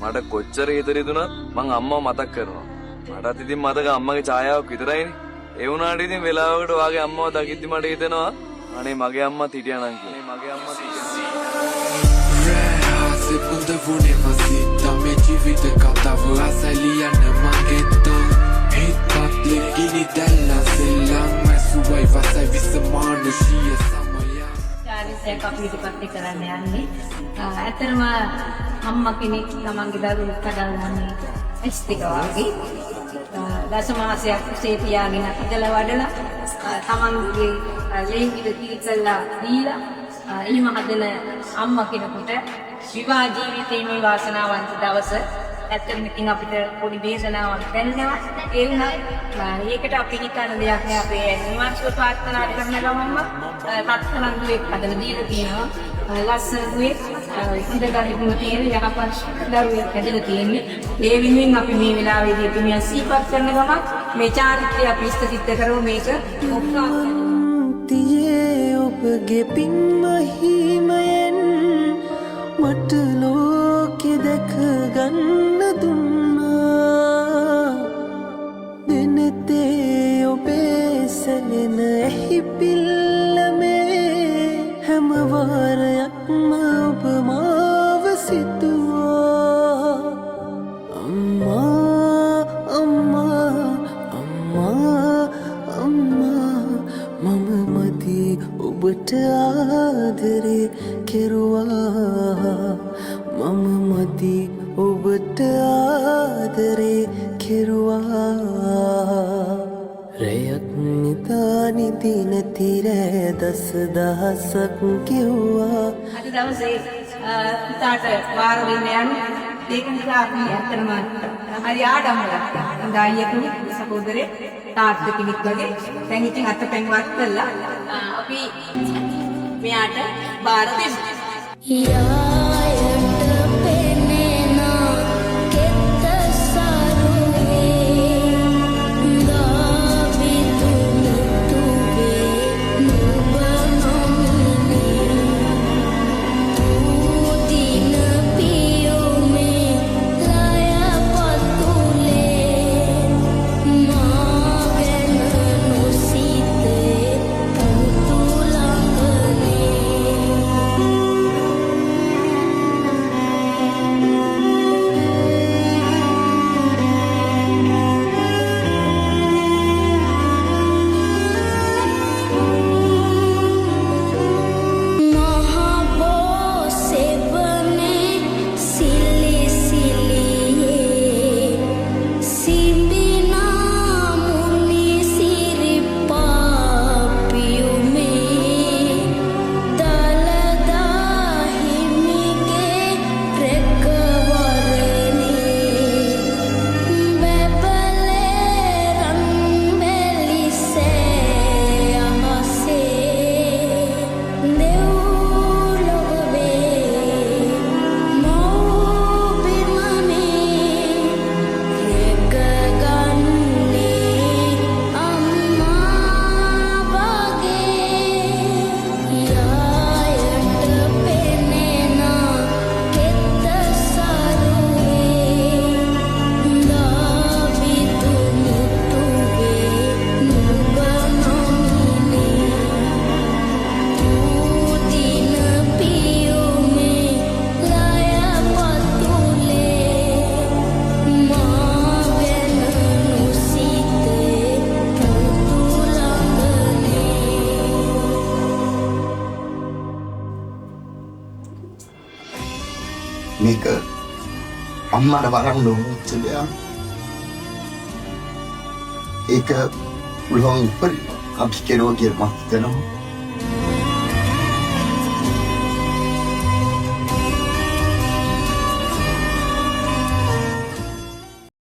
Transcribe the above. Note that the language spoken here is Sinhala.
මට කොච්චර හිතේ දුනත් මං අම්මව මතක් කරනවා. මටත් ඉතින් මතක අම්මගේ ඡායාවක් විතරයිනේ. ඒ වුණාට ඉතින් වෙලාවකට වාගේ අම්මව දකිද්දි මට හිතෙනවා අනේ මගේ අම්මත් හිටියානම් කියලා. මගේ අම්මත් Se puntavuune masita me ජීවිත කතාව අසලියන මගෙත් හිතත් ලෙගිනි දැල්ලා සෙල්ලම් මැසුවයි වසයි විසමානුෂීය සමය චාරිත්‍රයක් අපි ඉදිරිපත් කරන්න යන්නේ. ඇත්තටම අම්මා කෙනෙක් තමන්ගේ දරුවෙක් කඩාගන්නේ ඇස් දෙක වගේ. දශමාසයක් කුසේ තියාගෙන ඉඳලා වඩලා තමන්ගේ ලේහිද තීසල්ලා දීලා එහෙම හදන අම්මා කෙනෙකුට විවාහ ජීවිතයේ මේ වාසනාවන්ත දවස ඇත්තටම ඉතින් අපිට පොඩි දේශනාවක් දැනෙනවා. ඒ වුණා ඒකට අපි හිතන දෙයක් නෑ අපේ නිවාසය ප්‍රාර්ථනා කරන ගමන්ම රත්තරන් දුවෙක් හදලා දීලා තියෙනවා. ලස්සන දුවෙක් ඉඳගන්න තියෙන යහපත් දරුවෙක් හැදලා තියෙන්නේ. ඒ වෙනුවෙන් අපි මේ වෙලාවේදී අපි මෙයා සිහිපත් කරන ගමන් මේ චාරිත්‍රය අපි ඉෂ්ට සිද්ධ කරමු මේක ඔක්කොම තියේ ඔබගේ පින්මහිමයෙන් මට ලෝකෙ දැක ගන්න දුන්නා දෙනෙතේ ඔබේ සැලෙන ඇහි පිල්ලමේ හැම වාරයක්ම ඔබ මාව සිතුවා අම්මා අම්මා අම්මා අම්මා මම මදි ඔබට ආදරේ කෙරුවා මම මදි ඔබට ආදරේ කෙරුවා රැයක් නිතානිති නැති රෑ දස දහසක් කිව්වා අද දවසේ පුතාට වාර වෙන්න යන්නේ. ඒක නිසා අපි ඇත්තටම හරි ආඩම්බරයි. හොඳ අයියෙකුනි සහෝදරේ තාත්තා කෙනෙක් වගේ දැන් ඉතින් අතපැන්වත් කළා. අපි මෙයාට බාර දෙමු. මේක අම්මාට බලන්න ඕනේ දෙයක්. ඒක උලන් පරි අපි කෙරුවා කියලා මම හිතනවා.